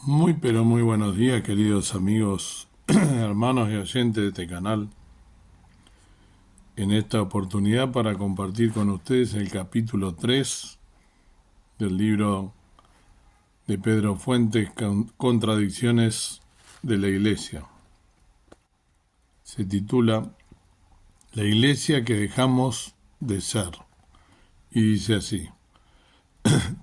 Muy pero muy buenos días, queridos amigos, hermanos y oyentes de este canal. En esta oportunidad para compartir con ustedes el capítulo 3 del libro de Pedro Fuentes, Contradicciones de la Iglesia. Se titula La Iglesia que dejamos de ser. Y dice así: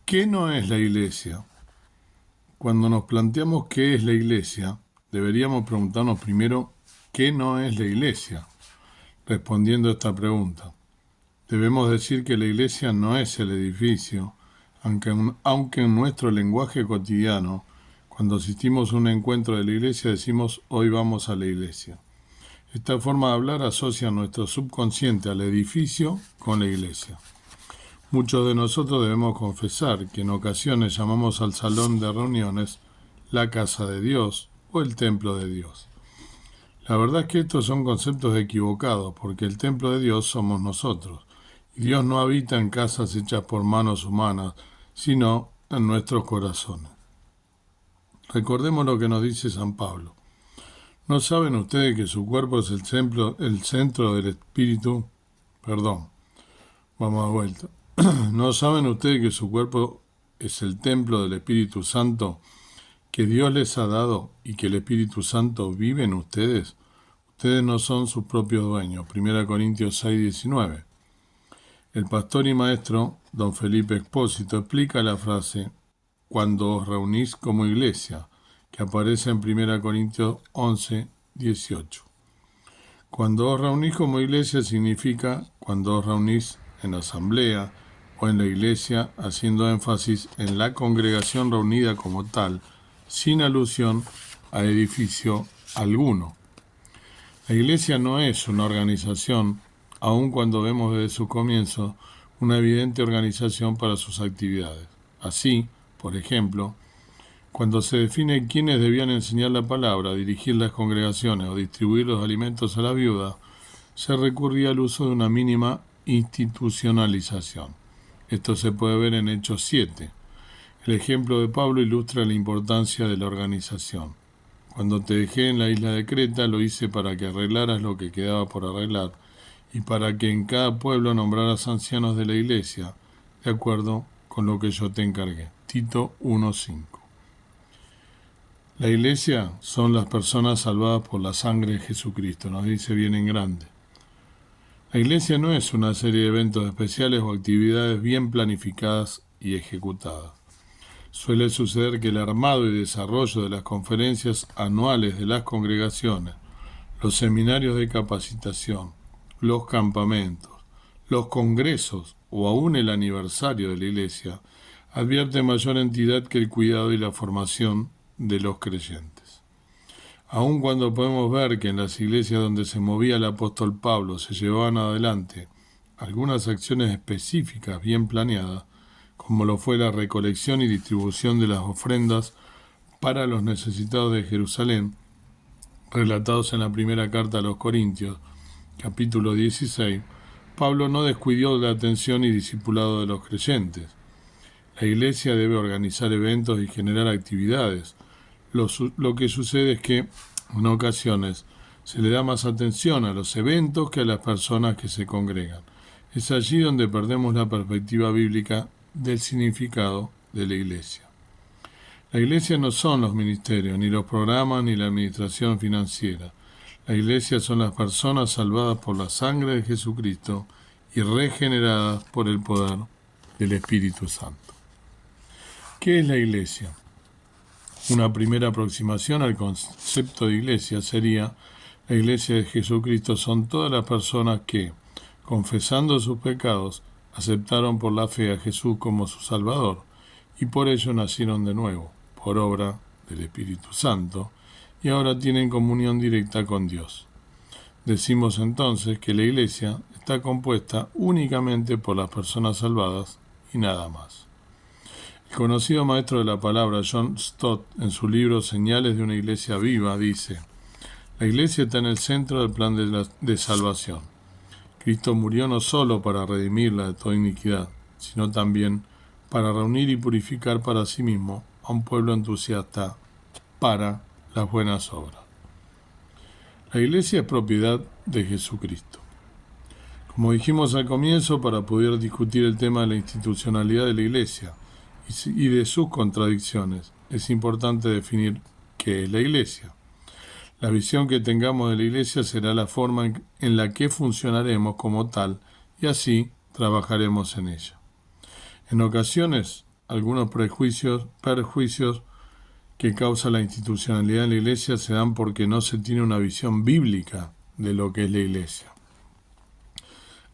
¿Qué no es la Iglesia? Cuando nos planteamos qué es la Iglesia, deberíamos preguntarnos primero qué no es la Iglesia. Respondiendo a esta pregunta, debemos decir que la iglesia no es el edificio, aunque en nuestro lenguaje cotidiano, cuando asistimos a un encuentro de la iglesia, decimos hoy vamos a la iglesia. Esta forma de hablar asocia nuestro subconsciente al edificio con la iglesia. Muchos de nosotros debemos confesar que en ocasiones llamamos al salón de reuniones la casa de Dios o el templo de Dios. La verdad es que estos son conceptos equivocados, porque el templo de Dios somos nosotros, y Dios no habita en casas hechas por manos humanas, sino en nuestros corazones. Recordemos lo que nos dice San Pablo. ¿No saben ustedes que su cuerpo es el centro del Espíritu? Perdón, vamos a vuelta. ¿No saben ustedes que su cuerpo es el templo del Espíritu Santo que Dios les ha dado y que el Espíritu Santo vive en ustedes? Ustedes no son sus propios dueños. 1 Corintios 6:19. El pastor y maestro, don Felipe Expósito, explica la frase cuando os reunís como iglesia, que aparece en 1 Corintios 11:18. Cuando os reunís como iglesia significa cuando os reunís en asamblea o en la iglesia, haciendo énfasis en la congregación reunida como tal, sin alusión a edificio alguno. La iglesia no es una organización, aun cuando vemos desde su comienzo una evidente organización para sus actividades. Así, por ejemplo, cuando se define quiénes debían enseñar la palabra, dirigir las congregaciones o distribuir los alimentos a la viuda, se recurría al uso de una mínima institucionalización. Esto se puede ver en Hechos 7. El ejemplo de Pablo ilustra la importancia de la organización. Cuando te dejé en la isla de Creta, lo hice para que arreglaras lo que quedaba por arreglar y para que en cada pueblo nombraras ancianos de la iglesia, de acuerdo con lo que yo te encargué. Tito 1:5. La iglesia son las personas salvadas por la sangre de Jesucristo, nos dice bien en grande. La iglesia no es una serie de eventos especiales o actividades bien planificadas y ejecutadas. Suele suceder que el armado y desarrollo de las conferencias anuales de las congregaciones, los seminarios de capacitación, los campamentos, los congresos o aún el aniversario de la iglesia advierte mayor entidad que el cuidado y la formación de los creyentes. Aun cuando podemos ver que en las iglesias donde se movía el apóstol Pablo se llevaban adelante algunas acciones específicas bien planeadas, como lo fue la recolección y distribución de las ofrendas para los necesitados de Jerusalén, relatados en la primera carta a los Corintios, capítulo 16, Pablo no descuidó la atención y discipulado de los creyentes. La iglesia debe organizar eventos y generar actividades. Lo que sucede es que, en ocasiones, se le da más atención a los eventos que a las personas que se congregan. Es allí donde perdemos la perspectiva bíblica del significado de la iglesia. La iglesia no son los ministerios, ni los programas, ni la administración financiera. La iglesia son las personas salvadas por la sangre de Jesucristo y regeneradas por el poder del Espíritu Santo. ¿Qué es la iglesia? Una primera aproximación al concepto de iglesia sería: la iglesia de Jesucristo son todas las personas que, confesando sus pecados, aceptaron por la fe a Jesús como su Salvador y por ello nacieron de nuevo, por obra del Espíritu Santo, y ahora tienen comunión directa con Dios. Decimos entonces que la iglesia está compuesta únicamente por las personas salvadas y nada más. El conocido maestro de la palabra John Stott, en su libro Señales de una iglesia viva, dice: la iglesia está en el centro del plan de salvación. Cristo murió no solo para redimirla de toda iniquidad, sino también para reunir y purificar para sí mismo a un pueblo entusiasta para las buenas obras. La iglesia es propiedad de Jesucristo. Como dijimos al comienzo, para poder discutir el tema de la institucionalidad de la iglesia y de sus contradicciones, es importante definir qué es la iglesia. La visión que tengamos de la iglesia será la forma en la que funcionaremos como tal y así trabajaremos en ella. En ocasiones, algunos perjuicios que causa la institucionalidad de la iglesia se dan porque no se tiene una visión bíblica de lo que es la iglesia.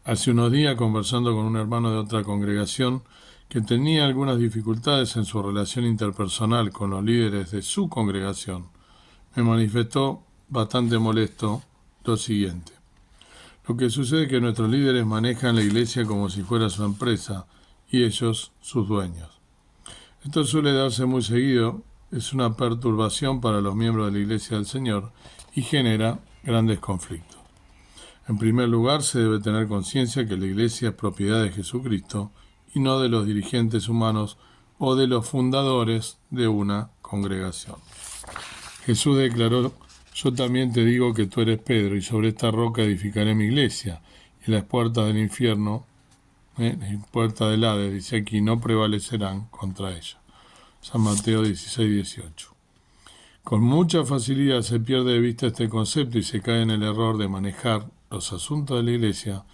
Hace unos días, conversando con un hermano de otra congregación que tenía algunas dificultades en su relación interpersonal con los líderes de su congregación, me manifestó bastante molesto lo siguiente. Lo que sucede es que nuestros líderes manejan la iglesia como si fuera su empresa y ellos sus dueños. Esto suele darse muy seguido, es una perturbación para los miembros de la Iglesia del Señor y genera grandes conflictos. En primer lugar, se debe tener conciencia que la Iglesia es propiedad de Jesucristo y no de los dirigentes humanos o de los fundadores de una congregación. Jesús declaró: yo también te digo que tú eres Pedro, y sobre esta roca edificaré mi iglesia, y las puertas del infierno, puertas del Hades, dice aquí, no prevalecerán contra ella. San Mateo 16:18. Con mucha facilidad se pierde de vista este concepto y se cae en el error de manejar los asuntos de la iglesia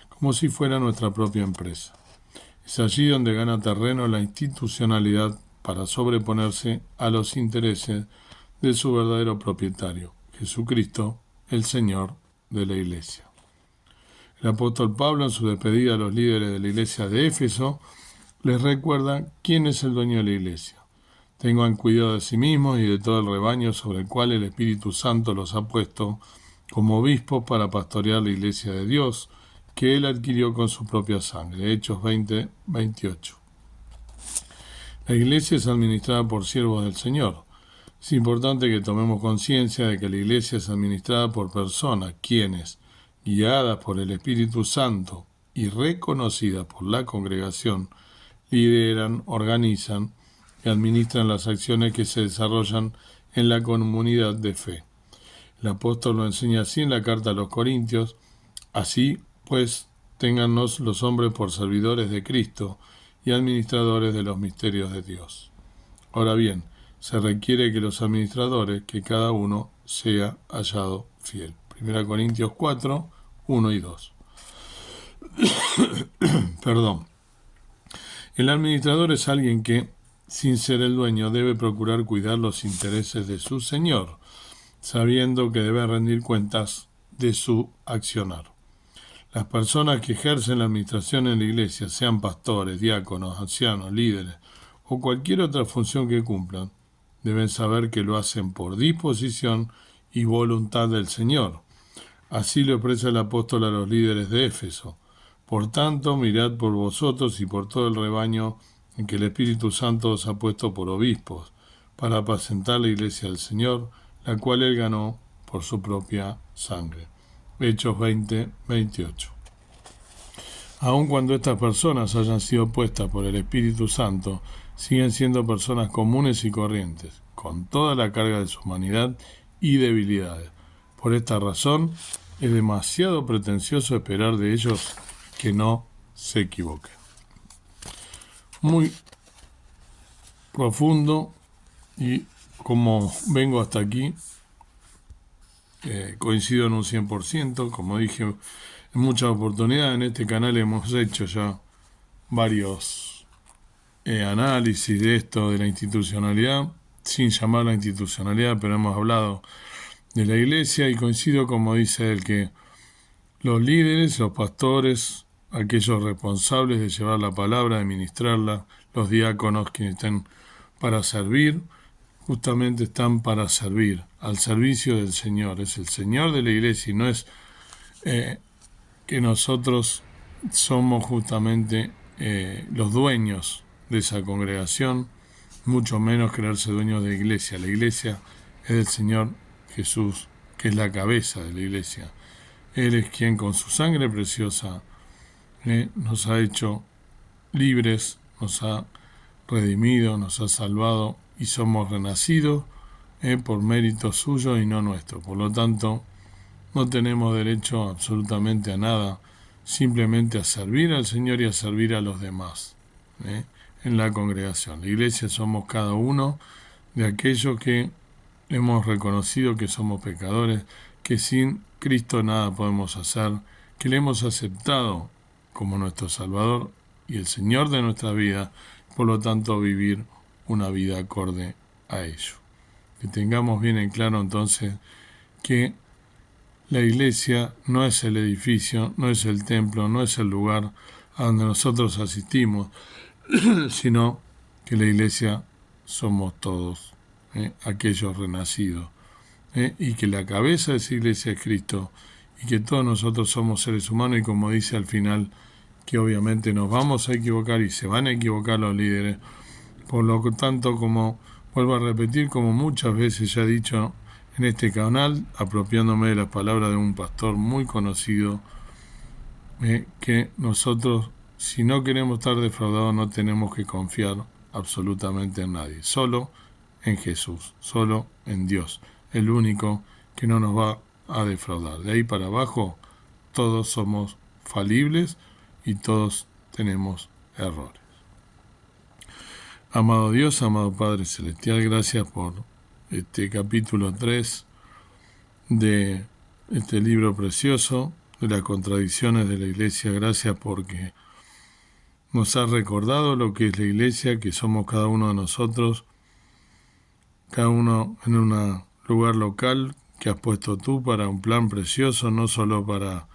como si fuera nuestra propia empresa. Es allí donde gana terreno la institucionalidad para sobreponerse a los intereses de su verdadero propietario, Jesucristo, el Señor de la iglesia. El apóstol Pablo, en su despedida a los líderes de la iglesia de Éfeso, les recuerda quién es el dueño de la iglesia. Tengan cuidado de sí mismos y de todo el rebaño sobre el cual el Espíritu Santo los ha puesto como obispos para pastorear la iglesia de Dios, que él adquirió con su propia sangre. Hechos 20:28. La iglesia es administrada por siervos del Señor. Es importante que tomemos conciencia de que la iglesia es administrada por personas quienes, guiadas por el Espíritu Santo y reconocidas por la congregación, lideran, organizan y administran las acciones que se desarrollan en la comunidad de fe. El apóstol lo enseña así en la carta a los Corintios: así pues, téngannos los hombres por servidores de Cristo y administradores de los misterios de Dios. Ahora bien, se requiere que los administradores, que cada uno sea hallado fiel. 1 Corintios 4, 1 y 2. Perdón. El administrador es alguien que, sin ser el dueño, debe procurar cuidar los intereses de su señor, sabiendo que debe rendir cuentas de su accionar. Las personas que ejercen la administración en la iglesia, sean pastores, diáconos, ancianos, líderes o cualquier otra función que cumplan, deben saber que lo hacen por disposición y voluntad del Señor. Así lo expresa el apóstol a los líderes de Éfeso. Por tanto, mirad por vosotros y por todo el rebaño en que el Espíritu Santo os ha puesto por obispos, para apacentar la iglesia del Señor, la cual él ganó por su propia sangre. Hechos 20:28. Aun cuando estas personas hayan sido puestas por el Espíritu Santo, siguen siendo personas comunes y corrientes, con toda la carga de su humanidad y debilidades. Por esta razón, es demasiado pretencioso esperar de ellos que no se equivoquen. Muy profundo, y como vengo hasta aquí, coincido en un 100%. Como dije en muchas oportunidades, en este canal hemos hecho ya varios análisis de esto, de la institucionalidad, sin llamarla institucionalidad, pero hemos hablado de la iglesia y coincido, como dice él, que los líderes, los pastores, aquellos responsables de llevar la palabra, de ministrarla, los diáconos, quienes estén para servir, justamente están para servir, al servicio del Señor. Es el Señor de la iglesia y no es que nosotros somos justamente los dueños de esa congregación, mucho menos creerse dueños de la iglesia. La iglesia es del Señor Jesús, que es la cabeza de la iglesia. Él es quien con su sangre preciosa nos ha hecho libres, nos ha redimido, nos ha salvado y somos renacidos por mérito suyo y no nuestro. Por lo tanto, no tenemos derecho absolutamente a nada, simplemente a servir al Señor y a servir a los demás en la congregación. La iglesia somos cada uno de aquellos que hemos reconocido que somos pecadores, que sin Cristo nada podemos hacer, que le hemos aceptado como nuestro Salvador y el Señor de nuestra vida, por lo tanto vivir una vida acorde a ello. Que tengamos bien en claro entonces que la iglesia no es el edificio, no es el templo, no es el lugar a donde nosotros asistimos, sino que la iglesia somos todos, aquellos renacidos, y que la cabeza de esa iglesia es Cristo, y que todos nosotros somos seres humanos, y como dice al final, que obviamente nos vamos a equivocar y se van a equivocar los líderes. Por lo tanto, como vuelvo a repetir, como muchas veces ya he dicho en este canal, apropiándome de las palabras de un pastor muy conocido, que nosotros, si no queremos estar defraudados, no tenemos que confiar absolutamente en nadie, solo en Jesús, solo en Dios, el único que no nos va a defraudar. De ahí para abajo, todos somos falibles y todos tenemos errores. Amado Dios, amado Padre Celestial, gracias por este capítulo 3 de este libro precioso de las contradicciones de la Iglesia. Gracias porque nos has recordado lo que es la Iglesia, que somos cada uno de nosotros, cada uno en un lugar local que has puesto tú para un plan precioso, no solo para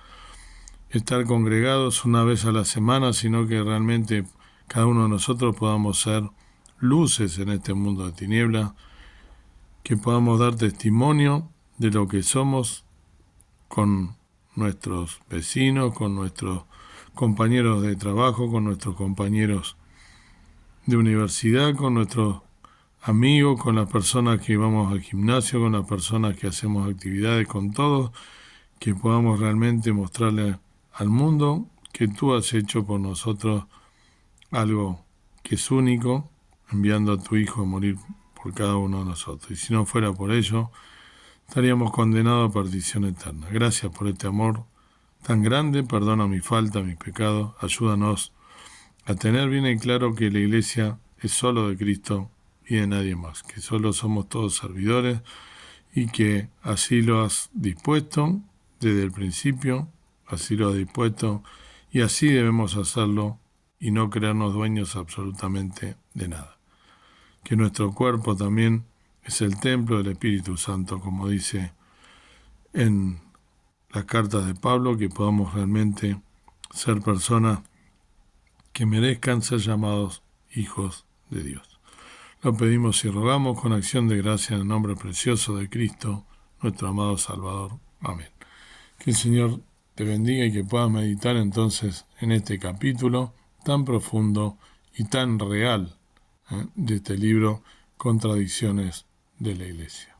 estar congregados una vez a la semana, sino que realmente cada uno de nosotros podamos ser luces en este mundo de tinieblas, que podamos dar testimonio de lo que somos con nuestros vecinos, con nuestros compañeros de trabajo, con nuestros compañeros de universidad, con nuestros amigos, con las personas que vamos al gimnasio, con las personas que hacemos actividades, con todos, que podamos realmente mostrarle al mundo que tú has hecho por nosotros algo que es único, enviando a tu Hijo a morir por cada uno de nosotros. Y si no fuera por ello, estaríamos condenados a perdición eterna. Gracias por este amor tan grande, perdona mi falta, mis pecados, ayúdanos a tener bien en claro que la Iglesia es solo de Cristo y de nadie más, que solo somos todos servidores y que así lo has dispuesto desde el principio, así lo has dispuesto y así debemos hacerlo y no creernos dueños absolutamente de nada. Que nuestro cuerpo también es el templo del Espíritu Santo, como dice en las cartas de Pablo, que podamos realmente ser personas que merezcan ser llamados hijos de Dios. Lo pedimos y rogamos con acción de gracia en el nombre precioso de Cristo, nuestro amado Salvador. Amén. Que el Señor te bendiga y que puedas meditar entonces en este capítulo tan profundo y tan real de este libro, Contradicciones de la Iglesia.